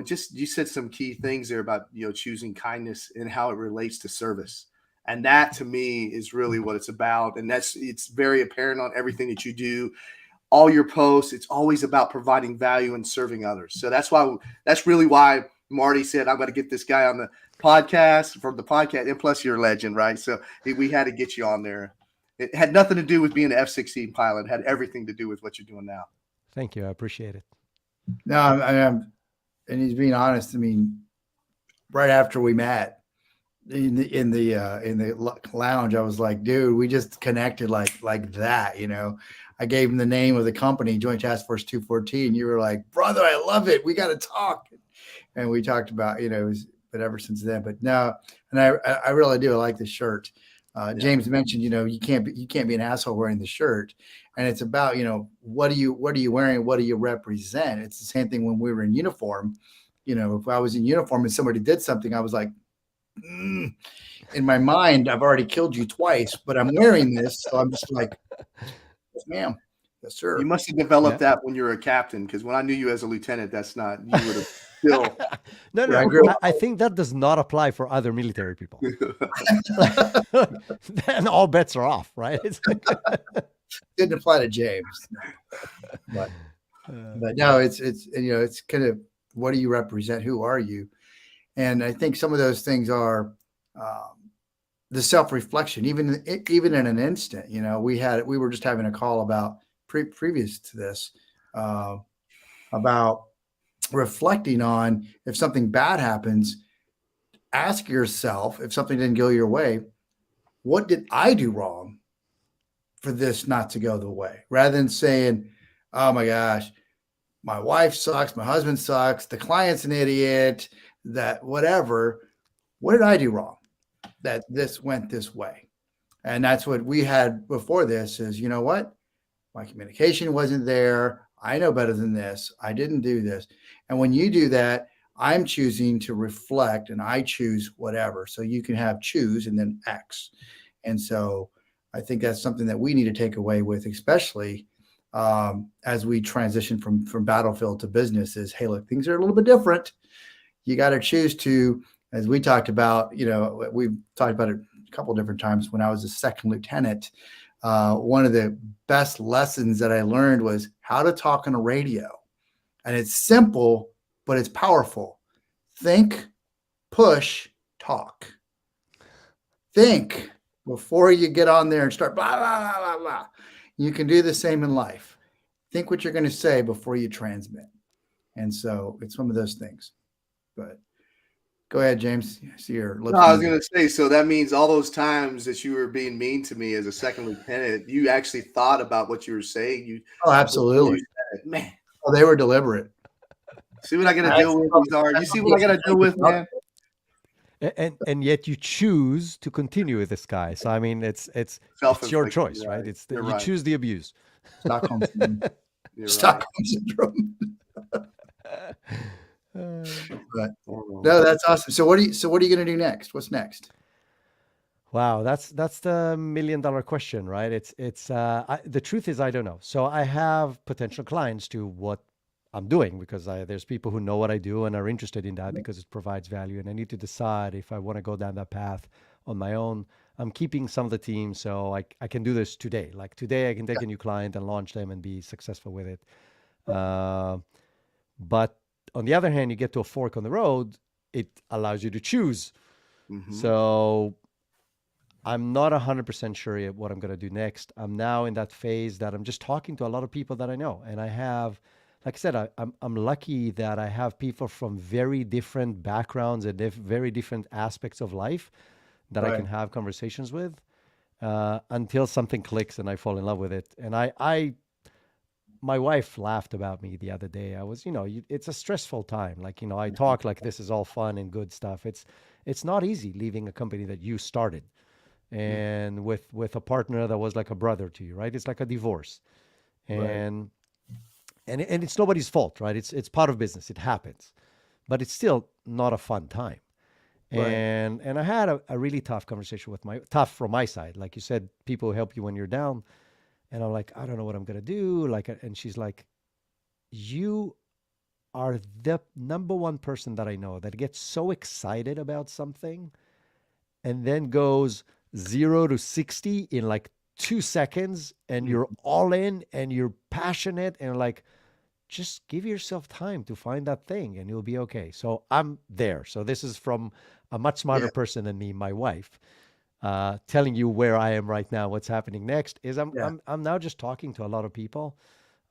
just you said some key things there about, choosing kindness and how it relates to service. And that to me is really what it's about. And it's very apparent on everything that you do, all your posts. It's always about providing value and serving others. So that's really why Marty said, I'm going to get this guy on the podcast, from the podcast. And plus you're a legend, right? So we had to get you on there. It had nothing to do with being an F-16 pilot. It had everything to do with what you're doing now. Thank you. I appreciate it. No, I'm and he's being honest. I mean, right after we met in the lounge, I was like, dude, we just connected like that. I gave him the name of the company, Joint Task Force 214. You were like, brother, I love it. We got to talk. And we talked about, but ever since then. But no, and I really do. I like the shirt. James mentioned, you can't be an asshole wearing the shirt, and it's about, what are you wearing? What do you represent? It's the same thing when we were in uniform. If I was in uniform and somebody did something, I was like, in my mind, I've already killed you twice, but I'm wearing this. So I'm just like, yes, ma'am. Yes, sir. You must have developed that when you were a captain, because when I knew you as a lieutenant, you would have still. No. I think that does not apply for other military people. Then all bets are off, right? Didn't apply to James, but no, it's kind of, what do you represent? Who are you? And I think some of those things are the self-reflection, even in an instant. We were just having a call about previous to this about reflecting on, if something bad happens, ask yourself, if something didn't go your way, what did I do wrong for this not to go the way? Rather than saying, oh my gosh, my wife sucks, my husband sucks, the client's an idiot, that whatever, what did I do wrong that this went this way? And that's what we had before this is, you know what? My communication wasn't there. I know better than this. I didn't do this. And when you do that, I'm choosing to reflect, and I choose whatever. So you can have choose and then X. And so I think that's something that we need to take away with, especially as we transition from battlefield to business, is, hey, look, things are a little bit different. You got to choose to, as we talked about, we've talked about it a couple of different times. When I was a second lieutenant, one of the best lessons that I learned was how to talk on a radio. And it's simple, but it's powerful. Think, push, talk. Think before you get on there and start blah, blah, blah, blah, blah. You can do the same in life. Think what you're going to say before you transmit. And so it's one of those things. But go ahead, James. I see your lips. No, I was going to say, so that means all those times that you were being mean to me as a second lieutenant, you actually thought about what you were saying. Absolutely. Man. Oh, they were deliberate. See what I got to deal with, Isar? You see what I got to deal with, man? And yet you choose to continue with this guy. So I mean, it's your choice, right? You choose the abuse. Stockholm syndrome. Stockholm syndrome. But no, that's awesome. So what are you going to do next? What's next? Wow, that's the $1 million question, right? The truth is, I don't know. So I have potential clients to what I'm doing, because there's people who know what I do and are interested in that because it provides value. And I need to decide if I want to go down that path on my own. I'm keeping some of the team, so I can do this today. Like today, I can take a new client and launch them and be successful with it. But on the other hand, you get to a fork on the road, it allows you to choose. Mm-hmm. So I'm not 100% sure yet what I'm going to do next. I'm now in that phase that I'm just talking to a lot of people that I know. And I have, like I said, I'm lucky that I have people from very different backgrounds and very different aspects of life that I can have conversations with until something clicks and I fall in love with it. And my wife laughed about me the other day. I was, it's a stressful time. Like, I talk like this is all fun and good stuff. It's not easy leaving a company that you started and with a partner that was like a brother to you, right? It's like a divorce. And and it's nobody's fault, right? It's part of business. It happens. But it's still not a fun time. And I had a really tough conversation with tough from my side. Like you said, people help you when you're down. And I'm like, I don't know what I'm going to do. And she's like, you are the number one person that I know that gets so excited about something and then goes 0 to 60 in like 2 seconds, and you're all in and you're passionate and like, just give yourself time to find that thing and you'll be okay. So I'm there. So this is from a much smarter person than me, my wife. Telling you where I am right now, what's happening next is I'm now just talking to a lot of people.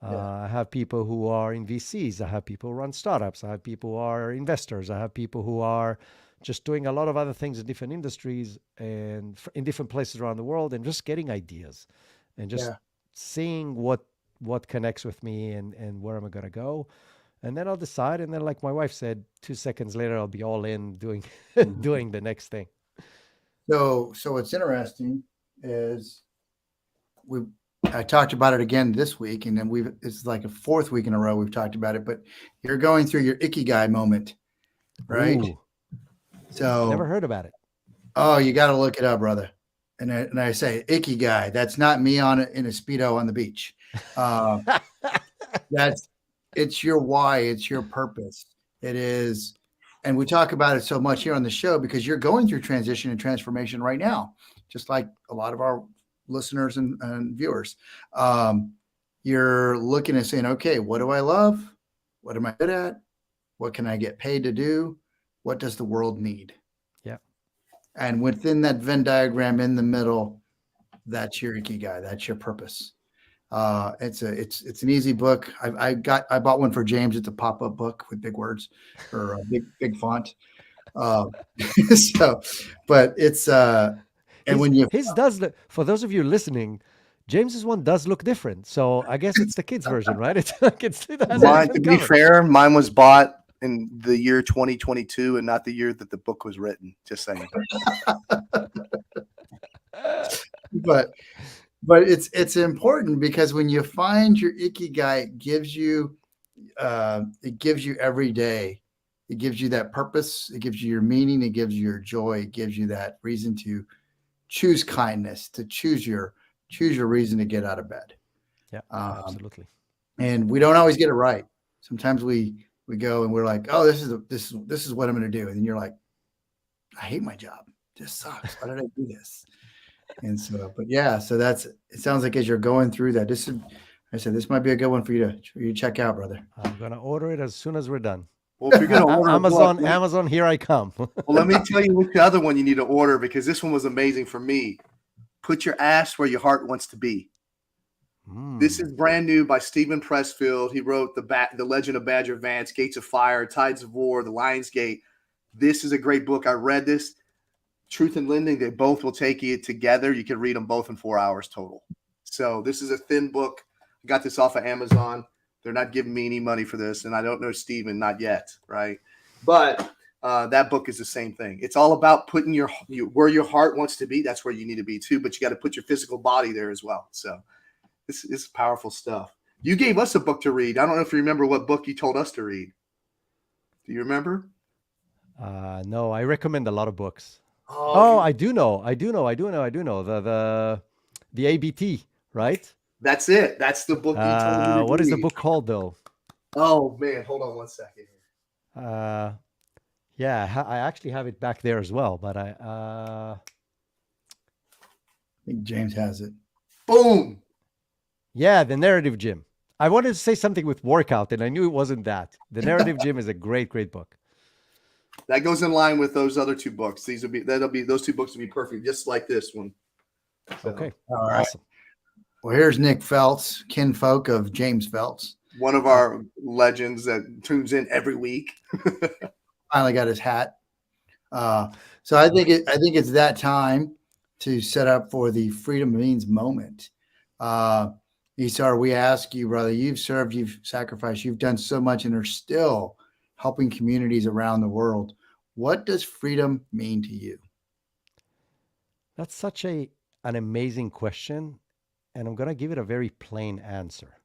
I have people who are in VCs. I have people who run startups. I have people who are investors. I have people who are just doing a lot of other things in different industries and in different places around the world, and just getting ideas and just seeing what connects with me and where am I going to go. And then I'll decide. And then, like my wife said, 2 seconds later, I'll be all in doing doing the next thing. So what's interesting is I talked about it again this week, and then it's like a 4th week in a row we've talked about it. But you're going through your ikigai moment, right? Ooh. So never heard about it. Oh, you got to look it up, brother. And I say ikigai. That's not me in a Speedo on the beach. It's your why. It's your purpose. It is. And we talk about it so much here on the show because you're going through transition and transformation right now, just like a lot of our listeners and viewers. You're looking and saying, okay, what do I love? What am I good at? What can I get paid to do? What does the world need? Yeah. And within that Venn diagram in the middle, that's your ikigai. That's your purpose. It's an easy book. I bought one for James. It's a pop-up book with big words or a big font. But it's and his does look, for those of you listening, James's one does look different. So I guess it's the kids version, right? It's like to be fair, mine was bought in the year 2022 and not the year that the book was written. Just saying. But it's important because when you find your ikigai, it gives you every day. It gives you that purpose. It gives you your meaning. It gives you your joy. It gives you that reason to choose kindness, to choose your reason to get out of bed. Yeah, absolutely. And we don't always get it right. Sometimes we go and we're like, oh, this is what I'm going to do. And then you're like, I hate my job. This sucks. Why did I do this? And so, but yeah, so it sounds like as you're going through that, this might be a good one for you to check out, brother. I'm going to order it as soon as we're done. Well, if you're going to order Amazon, here I come. Well, let me tell you which other one you need to order, because this one was amazing for me. Put Your Ass Where Your Heart Wants to Be. This is brand new by Stephen Pressfield. He wrote the Legend of Badger Vance, Gates of Fire, Tides of War, The Lion's Gate. This is a great book. I read this. Truth and Lending, they both will take you together. You can read them both in 4 hours total. So this is a thin book. I got this off of Amazon. They're not giving me any money for this, and I don't know Stephen, not yet, right? But that book is the same thing. It's all about putting where your heart wants to be. That's where you need to be too, but you got to put your physical body there as well. So this is powerful stuff. You gave us a book to read. I don't know if you remember what book you told us to read. Do you remember? No, I recommend a lot of books. Oh, I do know. The ABT, right? That's it. That's the book you told me to read. What is the book called, though? Oh, man. Hold on one second. Yeah, I actually have it back there as well, but I think James has it. Boom. Yeah, The Narrative Gym. I wanted to say something with workout, and I knew it wasn't that. The Narrative Gym is a great, great book. That goes in line with those other two books. Those two books will be perfect, just like this one. So, okay. All right. Awesome. Well, here's Nick Feltz, kinfolk of James Feltz. One of our legends that tunes in every week. Finally got his hat. So I think it's that time to set up for the Freedom Means moment. Isar, we ask you, brother, you've served, you've sacrificed, you've done so much and are still helping communities around the world. What does freedom mean to you? That's such an amazing question, and I'm going to give it a very plain answer.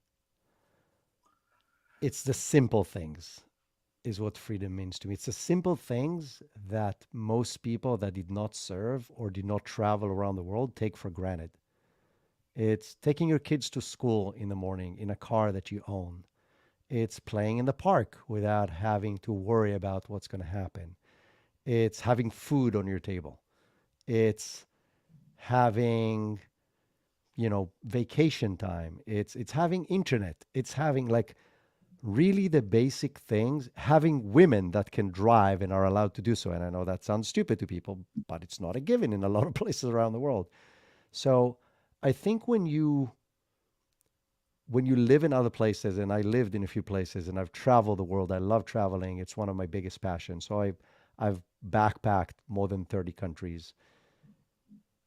It's the simple things is what freedom means to me. It's the simple things that most people that did not serve or did not travel around the world take for granted. It's taking your kids to school in the morning in a car that you own. It's playing in the park without having to worry about what's going to happen. It's having food on your table. It's having, vacation time. It's having internet. It's having like really the basic things, having women that can drive and are allowed to do so. And I know that sounds stupid to people, but it's not a given in a lot of places around the world. So I think when you live in other places, and I lived in a few places and I've traveled the world, I love traveling. It's one of my biggest passions. So I've backpacked more than 30 countries.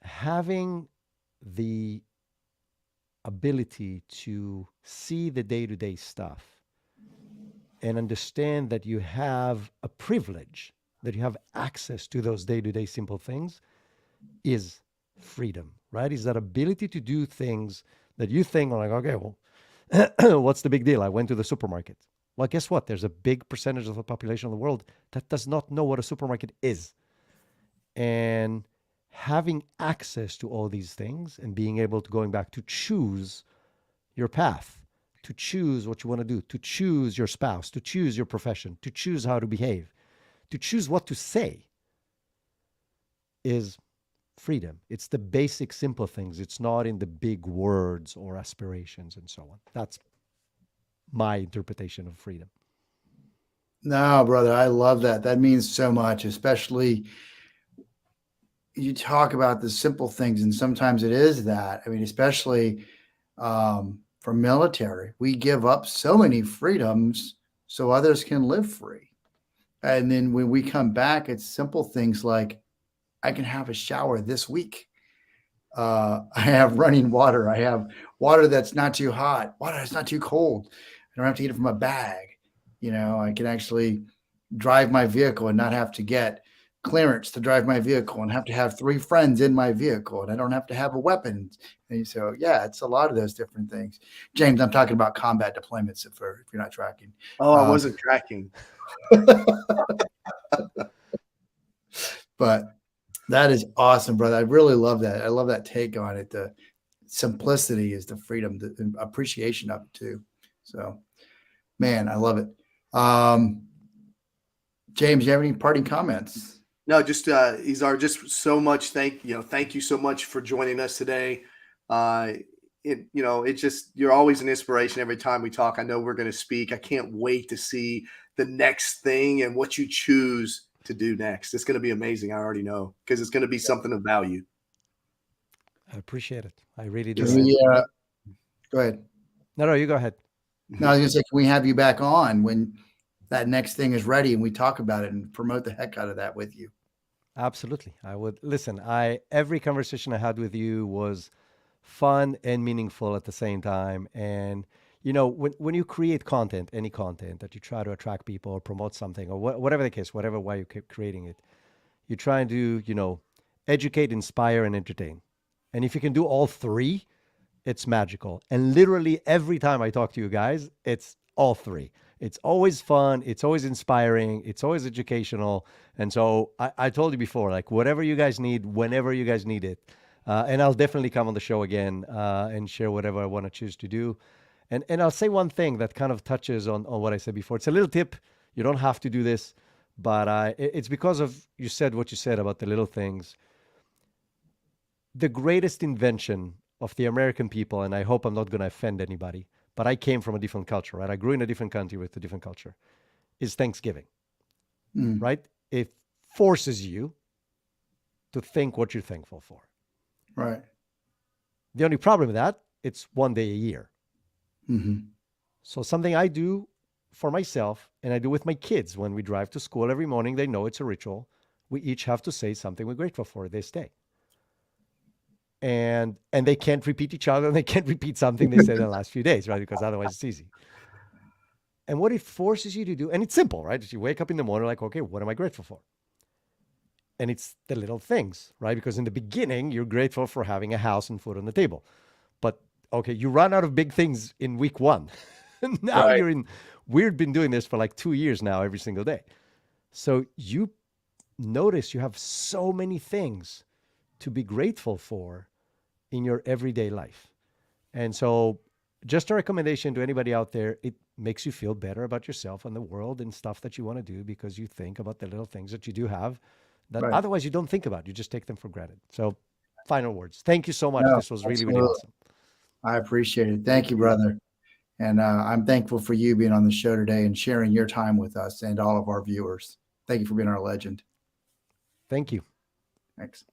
Having the ability to see the day-to-day stuff and understand that you have a privilege, that you have access to those day-to-day simple things is freedom, right? Is that ability to do things that you think like, okay, well, what's the big deal? I went to the supermarket. Well, guess what? There's a big percentage of the population of the world that does not know what a supermarket is. And having access to all these things and being able to going back to choose your path, to choose what you want to do, to choose your spouse, to choose your profession, to choose how to behave, to choose what to say is freedom. It's the basic, simple things. It's not in the big words or aspirations and so on. That's my interpretation of freedom. No, brother, I love that. That means so much, especially you talk about the simple things, and sometimes it is that. I mean, especially for military, we give up so many freedoms so others can live free. And then when we come back, it's simple things like I can have a shower this week. I have running water. I have water that's not too hot, water that's not too cold. I don't have to get it from a bag. I can actually drive my vehicle and not have to get clearance to drive my vehicle and have to have 3 friends in my vehicle, and I don't have to have a weapon. And so, yeah, it's a lot of those different things. James, I'm talking about combat deployments if you're not tracking. Oh, I wasn't tracking. But that is awesome, brother. I really love that. I love that take on it. The simplicity is the freedom, the appreciation of it too. So, man, I love it. James, you have any parting comments? No, just Isar, just so much. Thank you so much for joining us today. It's just, you're always an inspiration every time we talk. I know we're going to speak. I can't wait to see the next thing and what you choose to do next. It's going to be amazing. I already know, because it's going to be something of value. I appreciate it. I really do. Go ahead. No, you go ahead. No, I was going to say, can we have you back on when that next thing is ready and we talk about it and promote the heck out of that with you? Absolutely. I would listen. Every conversation I had with you was fun and meaningful at the same time. And when you create content, any content that you try to attract people or promote something or whatever the case, whatever why you keep creating it, you're trying to educate, inspire, and entertain. And if you can do all three, it's magical. And literally every time I talk to you guys, it's all three. It's always fun. It's always inspiring. It's always educational. And so I told you before, like whatever you guys need, whenever you guys need it. And I'll definitely come on the show again and share whatever I want to choose to do. And I'll say one thing that kind of touches on what I said before. It's a little tip. You don't have to do this, but it's because of you said what you said about the little things. The greatest invention of the American people, and I hope I'm not going to offend anybody, but I came from a different culture, right? I grew in a different country with a different culture, is Thanksgiving, right? It forces you to think what you're thankful for. Right. The only problem with that, it's one day a year. Mm-hmm. So something I do for myself and I do with my kids when we drive to school every morning, they know it's a ritual. we each have to say something we're grateful for this day. And they can't repeat each other, and they can't repeat something they said in the last few days, right? Because otherwise it's easy. And what it forces you to do, and it's simple, right? You wake up in the morning like, okay, what am I grateful for? And it's the little things, right? Because in the beginning, you're grateful for having a house and food on the table. But okay, you run out of big things in week 1. Now Right. we've been doing this for like 2 years now, every single day. So you notice you have so many things to be grateful for in your everyday life. And so just a recommendation to anybody out there, it makes you feel better about yourself and the world and stuff that you want to do, because you think about the little things that you do have that Right. otherwise you don't think about. You just take them for granted. So final words. Thank you so much. No, This was really, really absolutely. awesome. I appreciate it. Thank you, brother. And I'm thankful for you being on the show today and sharing your time with us and all of our viewers. Thank you for being our legend. Thank you. Thanks.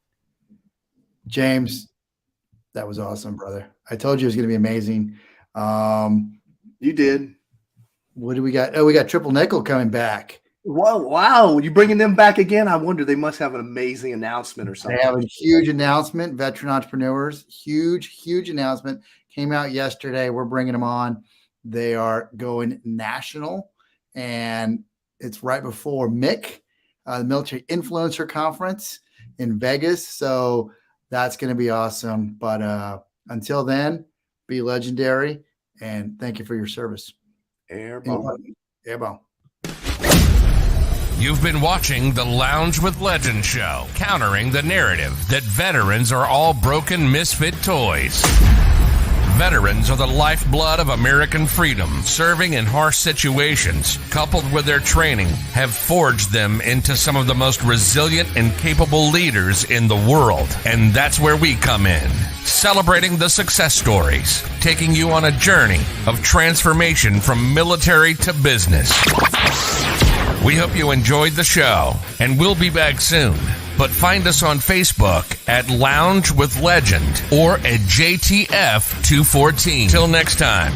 James, that was awesome, brother. I told you it was going to be amazing. You did. What do we got? Oh, we got Triple Nickel coming back. Whoa, wow. You bringing them back again? I wonder, they must have an amazing announcement or They something. have a huge announcement, veteran entrepreneurs, huge announcement. Came out yesterday. We're bringing them on. They are going national, and it's right before MIC, the Military Influencer Conference in Vegas. So that's going to be awesome. But until then, be legendary, and thank you for your service. Airborne. Airborne. You've been watching The Lounge with Legends show, countering the narrative that veterans are all broken misfit toys. Veterans are the lifeblood of American freedom. Serving in harsh situations, coupled with their training, have forged them into some of the most resilient and capable leaders in the world. And that's where we come in, celebrating the success stories, taking you on a journey of transformation from military to business. We hope you enjoyed the show, and we'll be back soon. But find us on Facebook at Lounge with Legend or at JTF214. Till next time.